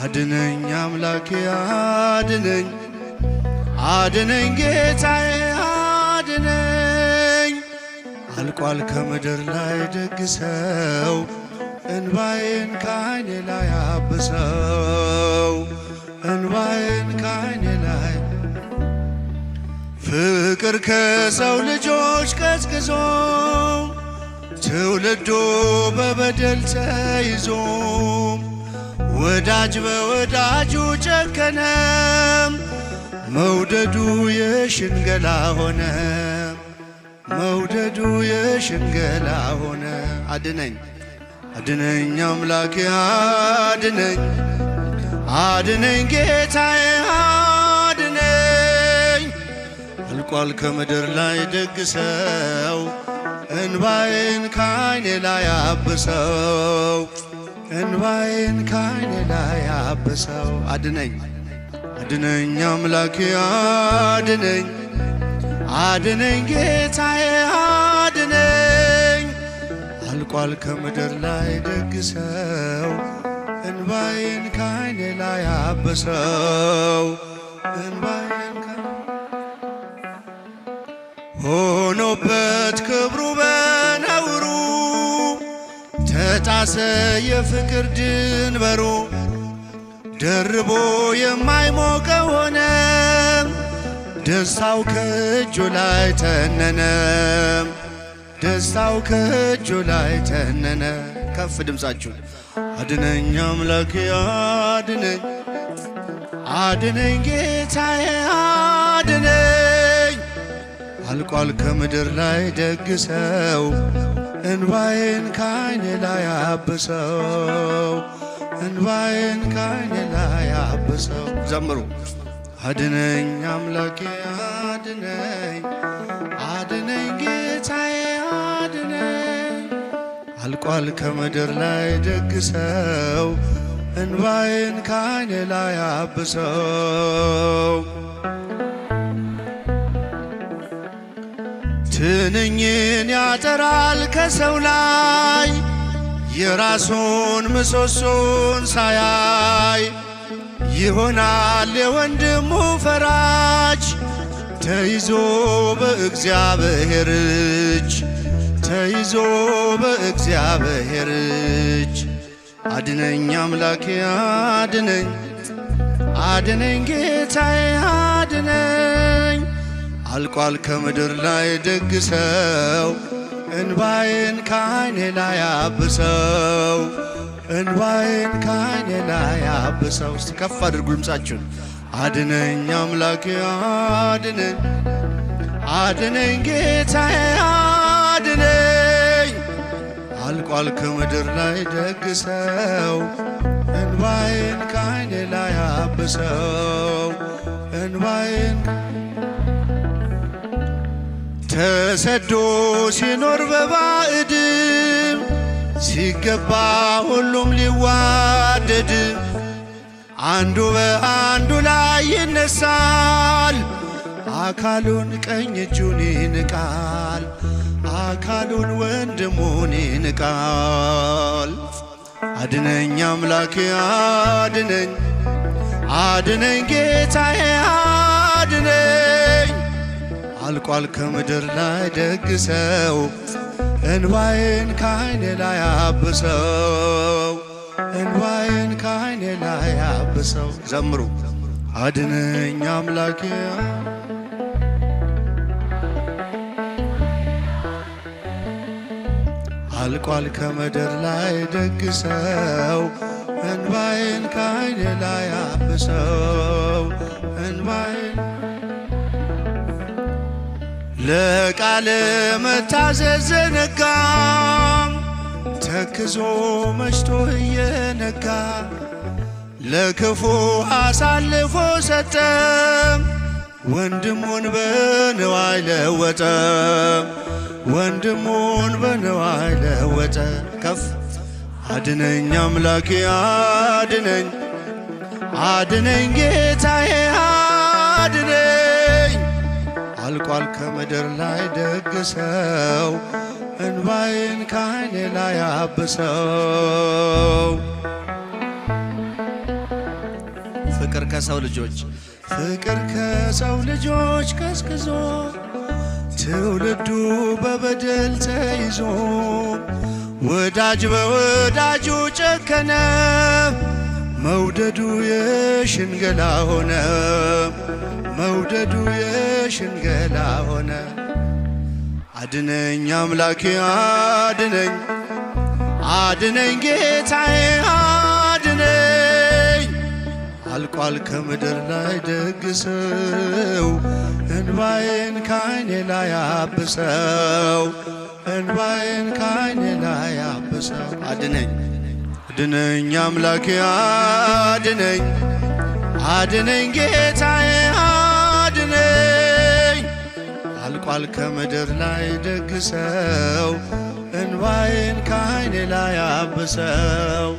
አድነኝ አምላኬ አድነኝ አድነኝ ጌታዬ አድነኝ አልቋል ከምድር ላይ ደግ ሰው እንባዬን ከዓይኔ ላይ አብሰው እንባዬን ከዓይኔ ላይ ፍቅር ከሰው ልጆች ቀዝቅዞ ትውልዱ በበደል ተይዞ ወዳጅ በወዳጁ ጨከነ መውደዱ የሽንገላ ሆነ መውደዱ የሽንገላ ሆነ አድነኝ አድነኝ አምላኬ አድነኝ አድነኝ ጌታዬ አድነኝ አልቋል ከምድር ላይ ደግ ሰው እንባዬን ከዓይኔ ላይ አብሰው እንባዬን ከዓይኔ ላይ አብሰው አድነኝ አድነኝ አምላኬ አድነኝ አድነኝ ጌታዬ አድነኝ አልቋል ከምድር ላይ ደግ ሰው እንባዬን ከዓይኔ ላይ አብሰው እንባዬን ሆኖበት ክብሩ በነውሩ ተጣሰ የፍቅር ድንበሩ ደርቦ የማይሞቀው ሆነ ደስታው ከእጁ ላይ ተነነ ደስታው ከእጁ ላይ ተነነ ከፍ ድምፃችሁ አድነኝ አምላኬ አድነኝ አድነኝ ጌታዬ አድነኝ አልቋል ከምድር ላይ ደግ ሰው እንባዬን ከዓይኔ ላይ አብሰው እንባዬን ከዓይኔ ላይ አብሰው ዘምሩ አድነኝ አምላኬ አድነኝ አድነኝ ጌታዬ አድነኝ አልቋል ከምድር ላይ ደግ ሰው እንባዬን ከዓይኔ ላይ አብሰው ትንኝን ያጠራል ከሰው ላይ የራሱን ምሰሶን ሳያይ ይሆናል የወንድሙ ፈራጅ ተይዞ በእግዚአብሔር እጅ ተይዞ በእግዚአብሔር እጅ አድነኝ አምላኬ አድነኝ አድነኝ ጌታዬ አድነኝ አልቋል ከምድር ላይ ደግ ሰው እንባዬን ከዓይኔ ላይ አብሰው እንባዬን ከዓይኔ ላይ አብሰው እስቲ ከፍ አድርጉ ድምፃችሁን አድነኝ አምላኬ አድነኝ አድነኝ ጌታዬ አድነኝ አልቋል ከምድር ላይ ደግ ሰው እንባዬን ከዓይኔ ላይ አብሰው እንባዬን ተሰዶ ሲኖር በባዕድም ሲገባ ሁሉም ሊዋደድ አንዱ በአንዱ ላይ ይነሳል አካሉን ቀኝ እጁን ይንቃል አካሉን ወንድሙን ይንቃል አድነኝ አምላኬ አድነኝ አድነኝ ጌታዬ አድነኝ አልቋል ከምድር ላይ ደግ ሰው እንባዬን ከዓይኔ ላይ አብሰው እንባዬን ከዓይኔ ላይ አብሰው ዘምሩ አድነኝ አምላኬ አልቋል ከምድር ላይ ደግ ሰው እንባዬን ከዓይኔ ላይ አብሰው እንባዬን ለቃል መታዘዝ ዘነጋ ተክዞ መሽቶ እየነጋ ለክፉ አሳልፎ ሰጠ ወንድሙን በንዋይ ለወጠ ወንድሙን በንዋይ ለወጠ ከፍ አድነኝ አምላኬ አድነኝ አድነኝ ጌታዬ አድነኝ አልቋል ከምድር ላይ ደግ ሰው እንባዬን ከዓይኔ ላይ አብሰው ፍቅር ከሰው ልጆች ቀዝቅዞ ትውልዱ በበደል ተይዞ ወዳጅ በወዳጁ ጨከነ መውደዱ የሽንገላ ሆነ አድነኝ አምላኬ አድነኝ ጌታዬ አድነኝ አልቋል ከምድር ላይ ደግ ሰው እንባዬን ከዓይኔ ላይ አብሰው አድነኝ አምላኬ አድነኝ ጌታዬ አድነኝ አልቋል ከምድር ላይ ደግ ሰው እንባዬን ከዓይኔ ላይ አብሰው